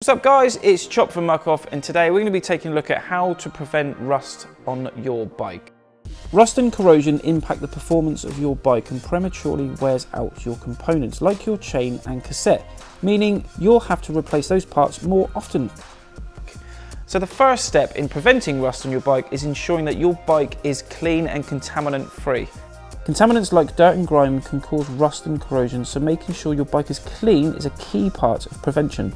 What's up guys, it's Chop from Muc Off, and today we're going to be taking a look at how to prevent rust on your bike. Rust and corrosion impact the performance of your bike and prematurely wears out your components like your chain and cassette, meaning you'll have to replace those parts more often. So the first step in preventing rust on your bike is ensuring that your bike is clean and contaminant free. Contaminants like dirt and grime can cause rust and corrosion, so making sure your bike is clean is a key part of prevention.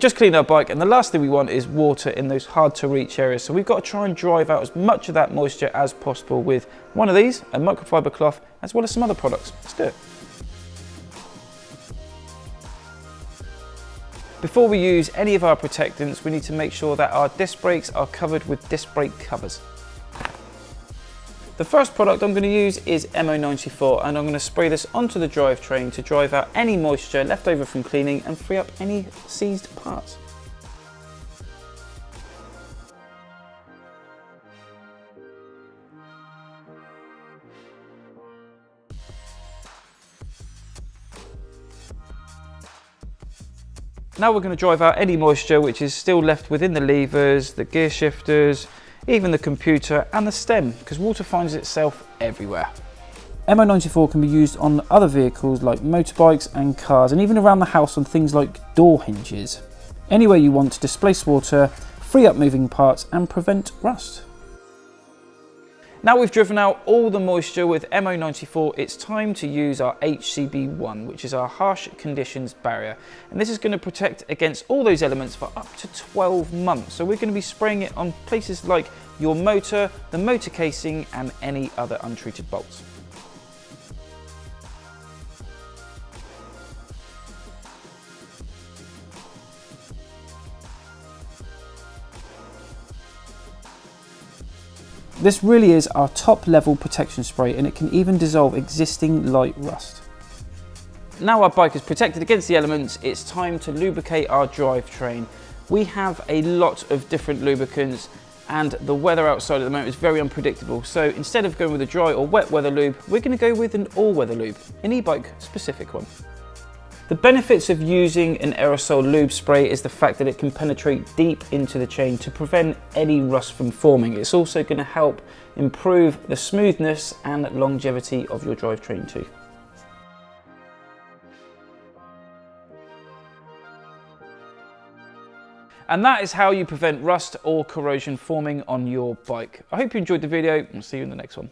Just clean our bike, and the last thing we want is water in those hard to reach areas, so we've got to try and drive out as much of that moisture as possible with one of these, a microfiber cloth, as well as some other products. Let's do it. Before we use any of our protectants, we need to make sure that our disc brakes are covered with disc brake covers. The first product I'm going to use is MO94, and I'm going to spray this onto the drivetrain to drive out any moisture left over from cleaning and free up any seized parts. Now we're going to drive out any moisture which is still left within the levers, the gear shifters, even the computer and the stem, because water finds itself everywhere. MO94 can be used on other vehicles like motorbikes and cars, and even around the house on things like door hinges. Anywhere you want to displace water, free up moving parts and prevent rust. Now we've driven out all the moisture with MO94, it's time to use our HCB1, which is our harsh conditions barrier. And this is going to protect against all those elements for up to 12 months. So we're going to be spraying it on places like your motor, the motor casing, and any other untreated bolts. This really is our top level protection spray, and it can even dissolve existing light rust. Now our bike is protected against the elements, it's time to lubricate our drivetrain. We have a lot of different lubricants, and the weather outside at the moment is very unpredictable. So instead of going with a dry or wet weather lube, we're going to go with an all-weather lube, an e-bike specific one. The benefits of using an aerosol lube spray is the fact that it can penetrate deep into the chain to prevent any rust from forming. It's also going to help improve the smoothness and longevity of your drivetrain too. And that is how you prevent rust or corrosion forming on your bike. I hope you enjoyed the video, and I'll see you in the next one.